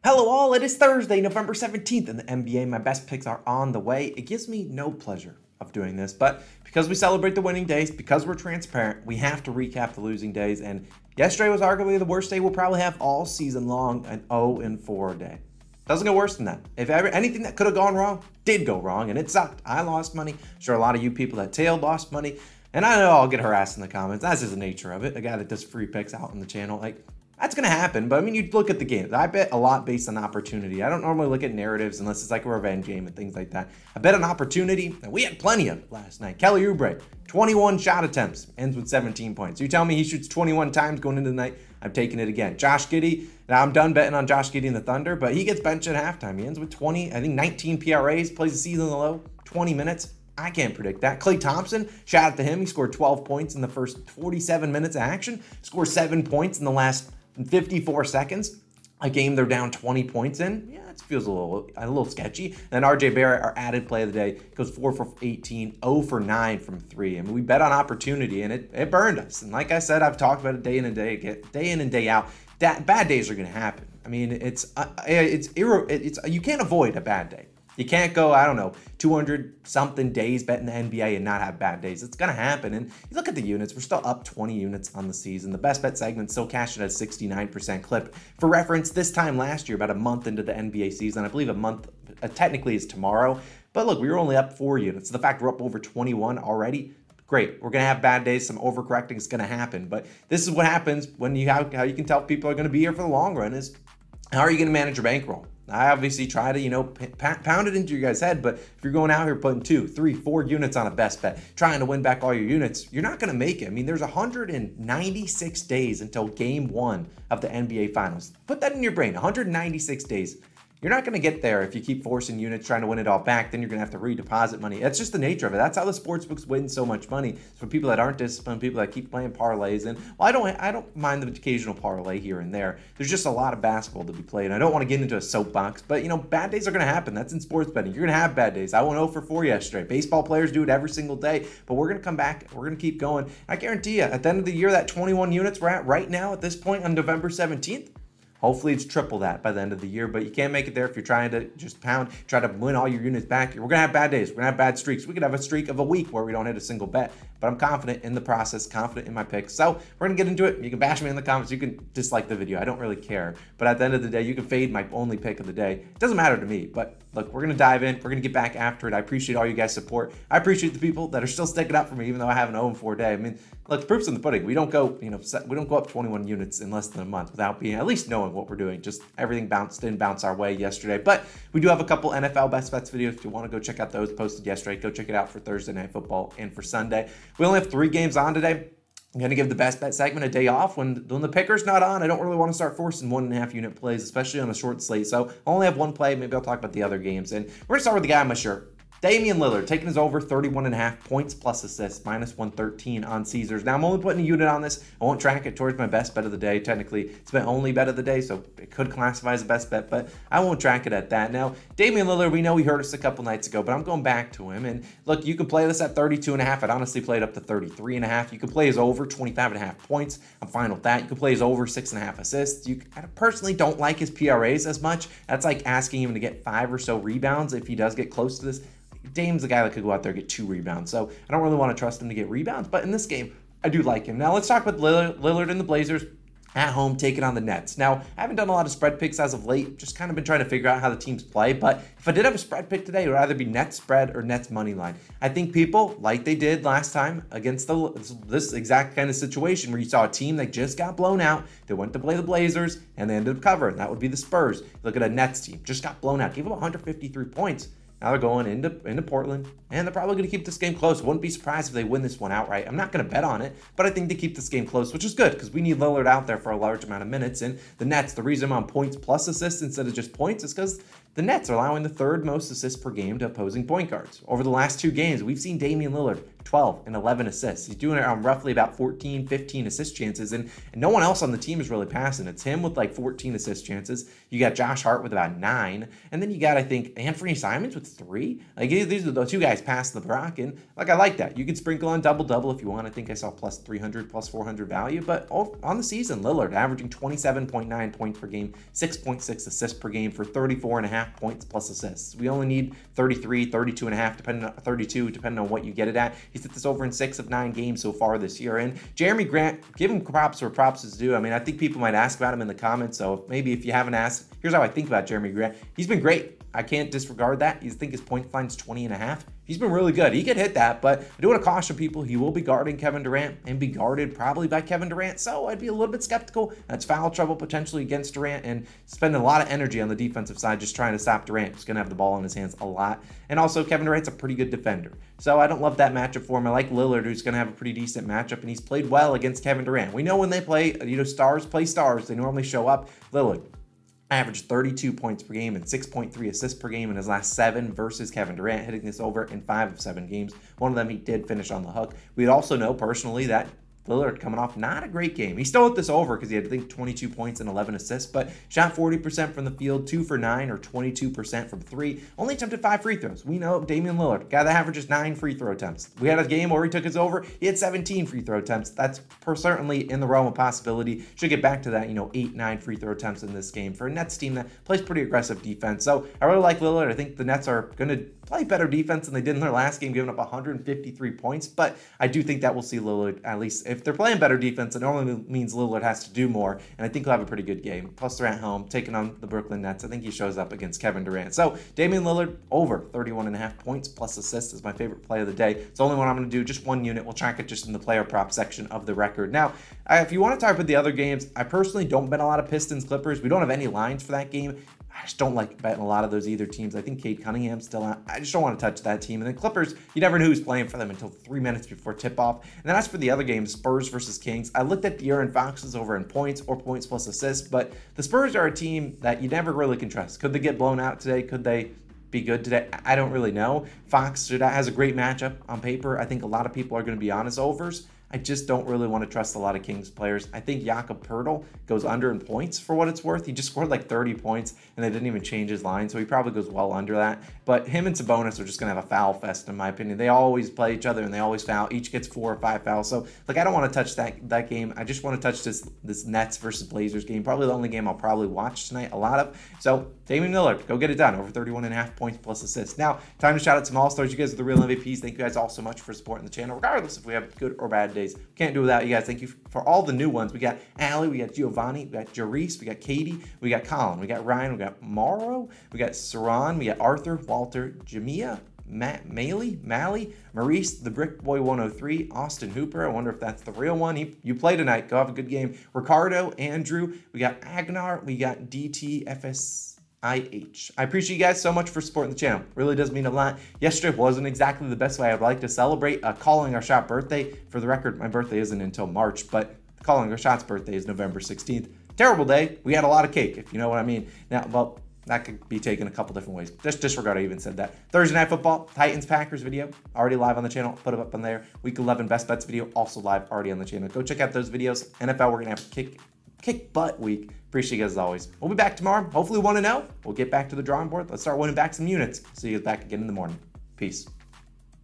Hello all, it is Thursday, November 17th in the NBA. My best picks are on the way. It gives me no pleasure of doing this, but because we celebrate the winning days, because we're transparent, we have to recap the losing days, and yesterday was arguably the worst day we'll probably have all season long, an 0-4 day. Doesn't get worse than that. If ever anything that could have gone wrong did go wrong, and it sucked. I lost money. I'm sure a lot of you people that tailed lost money, and I know I'll get harassed in the comments. That's just the nature of it. A guy that does free picks out on the channel, that's going to happen, but I mean, you look at the games. I bet a lot based on opportunity. I don't normally look at narratives unless it's like a revenge game and things like that. I bet on opportunity, and we had plenty of last night. Kelly Oubre, 21 shot attempts, ends with 17 points. You tell me he shoots 21 times going into the night, I'm taking it again. Josh Giddey, now I'm done betting on Josh Giddey and the Thunder, but he gets benched at halftime. He ends with 19 PRAs, plays the season in the low, 20 minutes. I can't predict that. Klay Thompson, shout out to him. He scored 12 points in the first 47 minutes of action, scored 7 points in the last 54 seconds. A game they're down 20 points in. Yeah, it feels a little sketchy. And then RJ Barrett, our added play of the day, goes 4 for 18, 0 for 9 from 3. I mean, we bet on opportunity, and it burned us. And like I said, I've talked about it day in and day out. Bad days are going to happen. I mean, you can't avoid a bad day. You can't go, I don't know, 200-something days betting the NBA and not have bad days. It's going to happen. And you look at the units, we're still up 20 units on the season. The best bet segment still cashed at a 69% clip. For reference, this time last year, about a month into the NBA season, I believe a month technically is tomorrow. But look, we were only up 4 units. The fact we're up over 21 already, great. We're going to have bad days. Some overcorrecting is going to happen. But this is what happens when how you can tell people are going to be here for the long run is how are you going to manage your bankroll? I obviously try to, pound it into your guys' head, but if you're going out here putting 2, 3, 4 units on a best bet, trying to win back all your units, you're not going to make it. I mean, there's 196 days until game 1 of the NBA Finals. Put that in your brain, 196 days. You're not going to get there if you keep forcing units, trying to win it all back. Then you're going to have to redeposit money. That's just the nature of it. That's how the sportsbooks win so much money. It's for people that aren't disciplined, people that keep playing parlays. And well, I don't mind the occasional parlay here and there. There's just a lot of basketball to be played. And I don't want to get into a soapbox, but bad days are going to happen. That's in sports betting. You're going to have bad days. I went 0 for 4 yesterday. Baseball players do it every single day, but we're going to come back. We're going to keep going. I guarantee you, at the end of the year, that 21 units we're at right now at this point on November 17th, hopefully it's triple that by the end of the year, but you can't make it there if you're trying to just try to win all your units back. We're going to have bad days. We're going to have bad streaks. We could have a streak of a week where we don't hit a single bet, but I'm confident in the process, confident in my picks. So we're going to get into it. You can bash me in the comments. You can dislike the video. I don't really care, but at the end of the day, you can fade my only pick of the day. It doesn't matter to me, but look, we're going to dive in. We're going to get back after it. I appreciate all you guys' support. I appreciate the people that are still sticking up for me, even though I have an 0-4 day. I mean, look, the proof's in the pudding. We don't go, we don't go up 21 units in less than a month without being at least knowing what we're doing. Just everything didn't bounce our way yesterday. But we do have a couple NFL best bets videos. If you want to go check out those posted yesterday, go check it out for Thursday Night Football and for Sunday. We only have 3 games on today. I'm going to give the best bet segment a day off. When the picker's not on, I don't really want to start forcing 1.5 unit plays, especially on a short slate. So I only have 1 play. Maybe I'll talk about the other games. And we're going to start with the guy on my shirt. Damian Lillard taking his over 31.5 points plus assists, -113 on Caesars. Now, I'm only putting a unit on this. I won't track it towards my best bet of the day. Technically, it's my only bet of the day, so it could classify as a best bet, but I won't track it at that. Now, Damian Lillard, we know he hurt us a couple nights ago, but I'm going back to him. And look, you can play this at 32.5. I'd honestly play it up to 33.5. You can play his over 25.5 points. I'm fine with that. You can play his over 6.5 assists. I personally don't like his PRAs as much. That's like asking him to get 5 or so rebounds if he does get close to this. Dame's the guy that could go out there and get 2 rebounds, so I don't really want to trust him to get rebounds, but in this game, I do like him. Now, let's talk about Lillard and the Blazers at home taking on the Nets. Now, I haven't done a lot of spread picks as of late, just kind of been trying to figure out how the teams play, but if I did have a spread pick today, it would either be Nets spread or Nets money line. I think people, like they did last time against this exact kind of situation where you saw a team that just got blown out, they went to play the Blazers, and they ended up covering. That would be the Spurs. Look at a Nets team, just got blown out, gave up 153 points. Now they're going into Portland, and they're probably going to keep this game close. Wouldn't be surprised if they win this one outright. I'm not going to bet on it, but I think they keep this game close, which is good because we need Lillard out there for a large amount of minutes. And the Nets, the reason I'm on points plus assists instead of just points is because the Nets are allowing the 3rd most assists per game to opposing point guards. Over the last 2 games, we've seen Damian Lillard 12 and 11 assists. He's doing it on roughly about 14, 15 assist chances, and no one else on the team is really passing. It's him with like 14 assist chances. You got Josh Hart with about 9, and then you got, I think, Anthony Simons with with 3. Like, these are the 2 guys past the Brock, and like, I like that. You could sprinkle on double-double if you want. I think I saw plus 300, plus 400 value, but on the season, Lillard averaging 27.9 points per game, 6.6 assists per game for 34.5 points plus assists. We only need 33, 32.5, depending on 32, depending on what you get it at. He's hit this over in 6 of 9 games so far this year. And Jeremy Grant, give him props where props is due. I mean, I think people might ask about him in the comments, so maybe if you haven't asked, here's how I think about Jeremy Grant. He's been great. I can't disregard that. You think his point line's 20.5. He's been really good. He could hit that, but I do want to caution people, he will be guarding Kevin Durant and be guarded probably by Kevin Durant, so I'd be a little bit skeptical. That's foul trouble potentially against Durant and spending a lot of energy on the defensive side just trying to stop Durant. He's going to have the ball in his hands a lot. And also, Kevin Durant's a pretty good defender, so I don't love that matchup for him. I like Lillard, who's going to have a pretty decent matchup, and he's played well against Kevin Durant. We know when they play, stars play stars. They normally show up. Lillard averaged 32 points per game and 6.3 assists per game in his last 7 versus Kevin Durant, hitting this over in 5 of 7 games. One of them he did finish on the hook. We'd also know personally that Lillard coming off not a great game. He still hit this over because he had, I think, 22 points and 11 assists, but shot 40% from the field, 2 for 9 or 22% from 3. Only attempted 5 free throws. We know Damian Lillard, guy that averages 9 free throw attempts. We had a game where he took his over. He had 17 free throw attempts. That's certainly in the realm of possibility. Should get back to that, 8, 9 free throw attempts in this game for a Nets team that plays pretty aggressive defense. So I really like Lillard. I think the Nets are going to play better defense than they did in their last game, giving up 153 points. But I do think that we'll see Lillard, at least if they're playing better defense, it normally means Lillard has to do more. And I think he'll have a pretty good game. Plus, they're at home, taking on the Brooklyn Nets. I think he shows up against Kevin Durant. So Damian Lillard, over 31.5 points plus assists is my favorite play of the day. It's the only one I'm going to do, just one unit. We'll track it just in the player prop section of the record. Now, if you want to talk about the other games, I personally don't bet a lot of Pistons Clippers. We don't have any lines for that game. I just don't like betting a lot of those either teams. I think Cade Cunningham's still out. I just don't want to touch that team. And then Clippers, you never know who's playing for them until 3 minutes before tip-off. And then as for the other games, Spurs versus Kings, I looked at De'Aaron Fox's over in points or points plus assists, but the Spurs are a team that you never really can trust. Could they get blown out today? Could they be good today? I don't really know. Fox has a great matchup on paper. I think a lot of people are going to be on his overs. I just don't really want to trust a lot of Kings players. I think Jakob Poeltl goes under in points for what it's worth. He just scored like 30 points and they didn't even change his line, so he probably goes well under that. But him and Sabonis are just going to have a foul fest in my opinion. They always play each other and they always foul. Each gets 4 or 5 fouls. So like I don't want to touch that game. I just want to touch this Nets versus Blazers game. Probably the only game I'll probably watch tonight a lot of. So Damian Lillard, go get it done. Over 31.5 points plus assists. Now, time to shout out some All-Stars. You guys are the real MVPs. Thank you guys all so much for supporting the channel, regardless if we have good or bad days. Can't do without you guys. Thank you for all the new ones. We got Allie, we got Giovanni, we got Jarice, we got Katie, we got Colin, we got Ryan, we got Mauro, we got Saran, we got Arthur, Walter, Jamia, Matt, Mally, Maurice, the Brick Boy 103, Austin Hooper. I wonder if that's the real one. You play tonight. Go have a good game. Ricardo, Andrew, we got Agnar, we got DTFS. I appreciate you guys so much for supporting the channel. Really does mean a lot. Yesterday wasn't exactly the best way I'd like to celebrate calling our shot birthday. For the record, my birthday isn't until March, but calling our shot's birthday is November 16th. Terrible day. We had a lot of cake, if you know what I mean. Now, well, that could be taken a couple different ways. Just disregard I even said that. Thursday Night Football, Titans-Packers video, already live on the channel. Put it up on there. Week 11 Best Bets video, also live, already on the channel. Go check out those videos. NFL, we're going to have kick butt week. Appreciate you guys as always. We'll be back tomorrow. Hopefully 1-0. We'll get back to the drawing board. Let's start winning back some units. See you guys back again in the morning. Peace.